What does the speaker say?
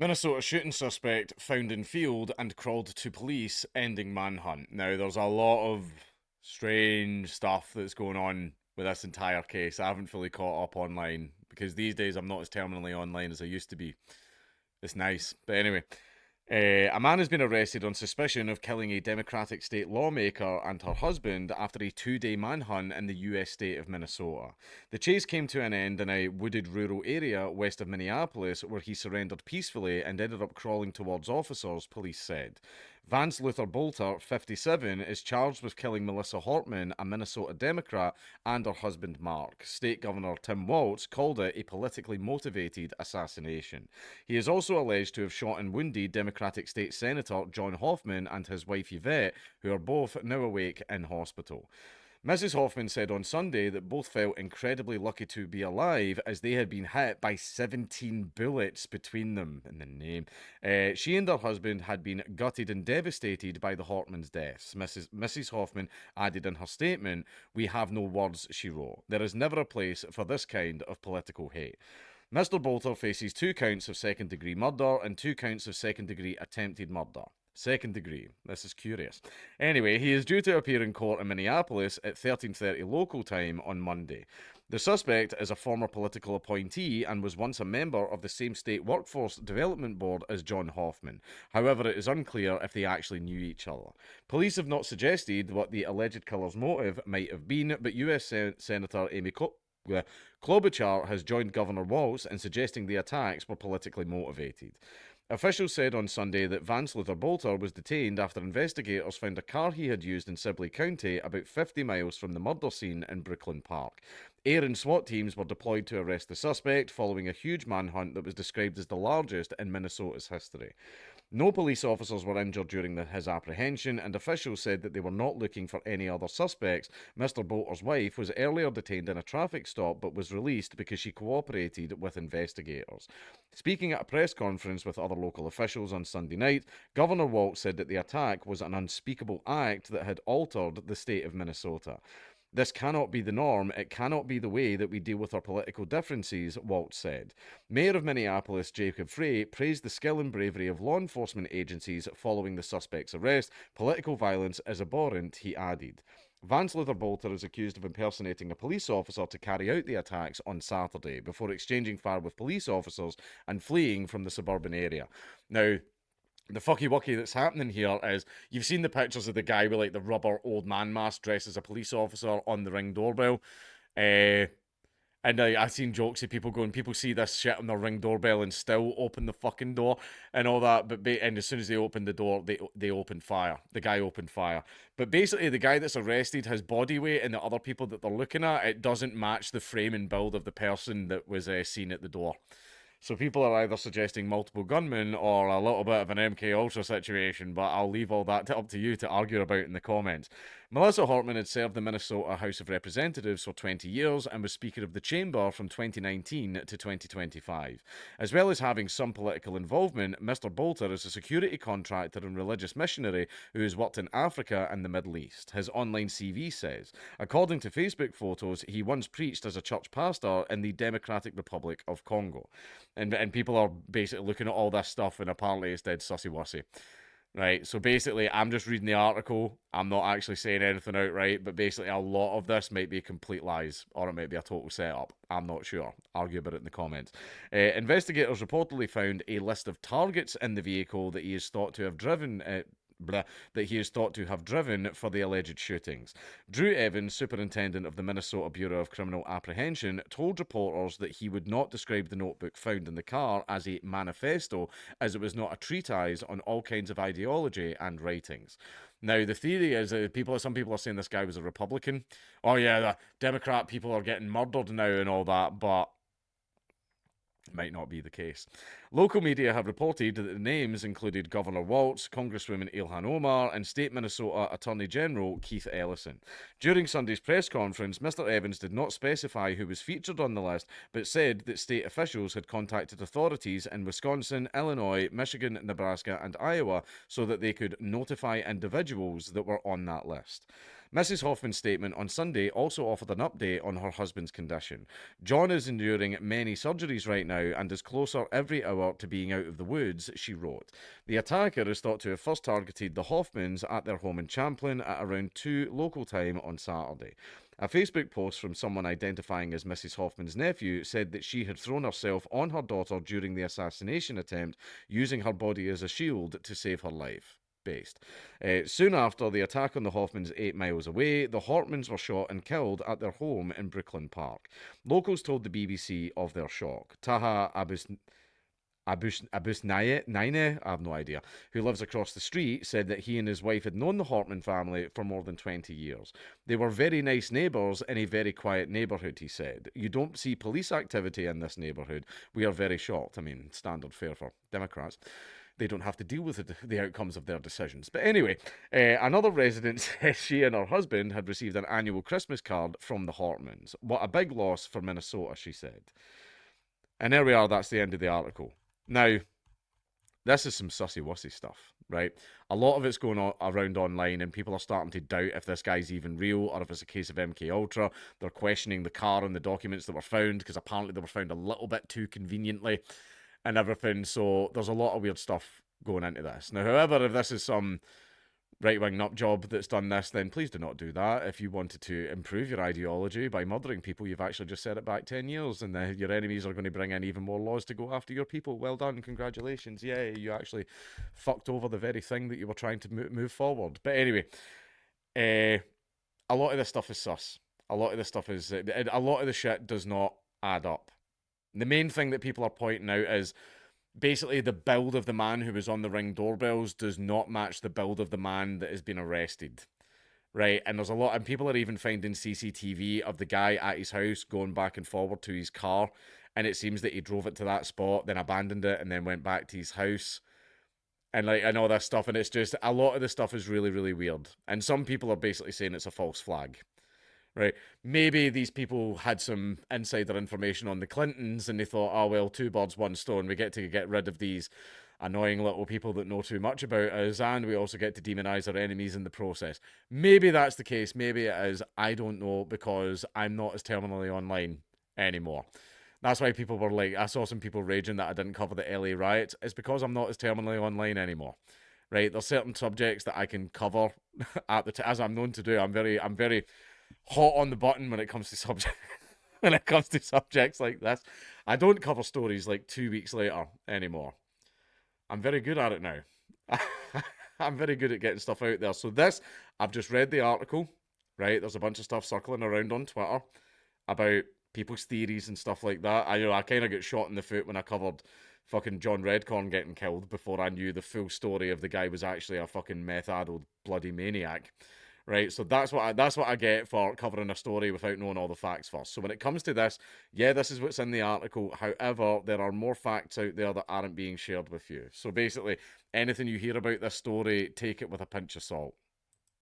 Minnesota shooting suspect found in field and crawled to police, ending manhunt. Now, there's a lot of strange stuff that's going on with this entire case. I haven't fully caught up online because these days I'm not as terminally online as I used to be. It's nice. But anyway, a man has been arrested on suspicion of killing a Democratic state lawmaker and her husband after a 2 day manhunt in the US state of Minnesota. The chase came to an end in a wooded rural area west of Minneapolis where he surrendered peacefully and ended up crawling towards officers, police said. Vance Luther Bolter, 57, is charged with killing Melissa Hortman, a Minnesota Democrat, and her husband Mark. State Governor Tim Walz called it a politically motivated assassination. He is also alleged to have shot and wounded Democratic State Senator John Hoffman and his wife Yvette, who are both now awake in hospital. Mrs. Hoffman said on Sunday that both felt incredibly lucky to be alive as they had been hit by 17 bullets between them in the name. She and her husband had been gutted and devastated by the Hortmans' deaths. Mrs. Hoffman added in her statement, "We have no words," she wrote. "There is never a place for this kind of political hate." Mr. Bolter faces 2 counts of second degree murder and 2 counts of second degree attempted murder. Second degree. This is curious. Anyway, he is due to appear in court in Minneapolis at 13:30 local time on Monday. The suspect is a former political appointee and was once a member of the same state workforce development board as John Hoffman. However, it is unclear if they actually knew each other. Police have not suggested what the alleged killer's motive might have been, but US Senator Amy Klobuchar has joined Governor Walz in suggesting the attacks were politically motivated. Officials said on Sunday that Vance Luther Bolter was detained after investigators found a car he had used in Sibley County about 50 miles from the murder scene in Brooklyn Park. Air and SWAT teams were deployed to arrest the suspect following a huge manhunt that was described as the largest in Minnesota's history. No police officers were injured during his apprehension, and officials said that they were not looking for any other suspects. Mr. Bolter's wife was earlier detained in a traffic stop but was released because she cooperated with investigators. Speaking at a press conference with other local officials on Sunday night, Governor Walz said that the attack was an unspeakable act that had altered the state of Minnesota. "This cannot be the norm. It cannot be the way that we deal with our political differences," Waltz said. Mayor of Minneapolis, Jacob Frey, praised the skill and bravery of law enforcement agencies following the suspect's arrest. "Political violence is abhorrent," he added. Vance Luther Bolter is accused of impersonating a police officer to carry out the attacks on Saturday before exchanging fire with police officers and fleeing from the suburban area. Now, the fucky wucky that's happening here is you've seen the pictures of the guy with like the rubber old man mask dressed as a police officer on the Ring doorbell. Uh, and I've seen jokes of people going, people see this shit on their Ring doorbell and still open the fucking door and all that. And as soon as they open the door, they open fire. The guy opened fire. But basically, the guy that's arrested, his body weight and the other people that they're looking at, it doesn't match the frame and build of the person that was seen at the door. So people are either suggesting multiple gunmen or a little bit of an MK Ultra situation, but I'll leave all that up to you to argue about in the comments. Melissa Hortman had served the Minnesota House of Representatives for 20 years and was Speaker of the Chamber from 2019 to 2025. As well as having some political involvement, Mr. Bolter is a security contractor and religious missionary who has worked in Africa and the Middle East. His online CV says, according to Facebook photos, he once preached as a church pastor in the Democratic Republic of Congo. And people are basically looking at all this stuff, and apparently it's dead sussy wussy. Right, so basically, I'm just reading the article. I'm not actually saying anything outright, but basically, a lot of this might be complete lies, or it might be a total setup. I'm not sure. Argue about it in the comments. Investigators reportedly found a list of targets in the vehicle that he is thought to have driven. That he is thought to have driven for the alleged shootings. Drew Evans, superintendent of the Minnesota Bureau of Criminal Apprehension, told reporters that he would not describe the notebook found in the car as a manifesto, as it was not a treatise on all kinds of ideology and writings. Now, the theory is that some people are saying this guy was a Republican. Oh yeah, the Democrat people are getting murdered now and all that, but might not be the case. Local media have reported that the names included Governor Waltz, Congresswoman Ilhan Omar, and State Minnesota Attorney General Keith Ellison. During Sunday's press conference, Mr. Evans did not specify who was featured on the list, but said that state officials had contacted authorities in Wisconsin, Illinois, Michigan, Nebraska, and Iowa so that they could notify individuals that were on that list. Mrs. Hoffman's statement on Sunday also offered an update on her husband's condition. John is enduring many surgeries right now and is closer every hour to being out of the woods, she wrote. The attacker is thought to have first targeted the Hoffmans at their home in Champlain at around 2 local time on Saturday. A Facebook post from someone identifying as Mrs. Hoffman's nephew said that she had thrown herself on her daughter during the assassination attempt, using her body as a shield to save her life. Based. Soon after the attack on the Hoffmans 8 miles away, the Hortmans were shot and killed at their home in Brooklyn Park. Locals told the BBC of their shock. Taha Abusnaine, I have no idea, who lives across the street, said that he and his wife had known the Hortman family for more than 20 years. They were very nice neighbours in a very quiet neighbourhood, he said. You don't see police activity in this neighbourhood. We are very shocked. I mean, standard fare for Democrats. They don't have to deal with the outcomes of their decisions. But anyway, another resident says she and her husband had received an annual Christmas card from the Hortmans. What a big loss for Minnesota, she said. And there we are, that's the end of the article. Now, this is some sussy-wussy stuff, right? A lot of it's going on around online, and people are starting to doubt if this guy's even real or if it's a case of MK Ultra. They're questioning the car and the documents that were found because apparently they were found a little bit too conveniently and everything. So there's a lot of weird stuff going into this. Now, however, if this is some right-wing nut job that's done this, then please do not do that. If you wanted to improve your ideology by murdering people, you've actually just set it back 10 years, and your enemies are going to bring in even more laws to go after your people. Well done, congratulations. Yay, you actually fucked over the very thing that you were trying to move forward. But anyway, a lot of this stuff is sus. A lot of this stuff is... a lot of the shit does not add up. The main thing that people are pointing out is basically the build of the man who was on the Ring doorbells does not match the build of the man that has been arrested. Right? And there's a lot, and people are even finding CCTV of the guy at his house going back and forward to his car, and it seems that he drove it to that spot, then abandoned it, and then went back to his house. And all this stuff, and it's just, a lot of the stuff is really, really weird. And some people are basically saying it's a false flag. Right? Maybe these people had some insider information on the Clintons and they thought, oh, well, two birds, one stone. We get to get rid of these annoying little people that know too much about us, and we also get to demonize our enemies in the process. Maybe that's the case. Maybe it is. I don't know, because I'm not as terminally online anymore. That's why people were like, I saw some people raging that I didn't cover the LA riots. It's because I'm not as terminally online anymore. Right? There's certain subjects that I can cover as I'm known to do. I'm very hot on the button when it comes to subjects like this. I don't cover stories like 2 weeks later anymore. I'm very good at it now. I'm very good at getting stuff out there. So this, I've just read the article, right? There's a bunch of stuff circling around on Twitter about people's theories and stuff like that. I kind of got shot in the foot when I covered fucking John Redcorn getting killed before I knew the full story of the guy was actually a fucking meth-addled bloody maniac. Right, so that's what I get for covering a story without knowing all the facts first. So when it comes to this, yeah, this is what's in the article. However, there are more facts out there that aren't being shared with you. So basically, anything you hear about this story, take it with a pinch of salt.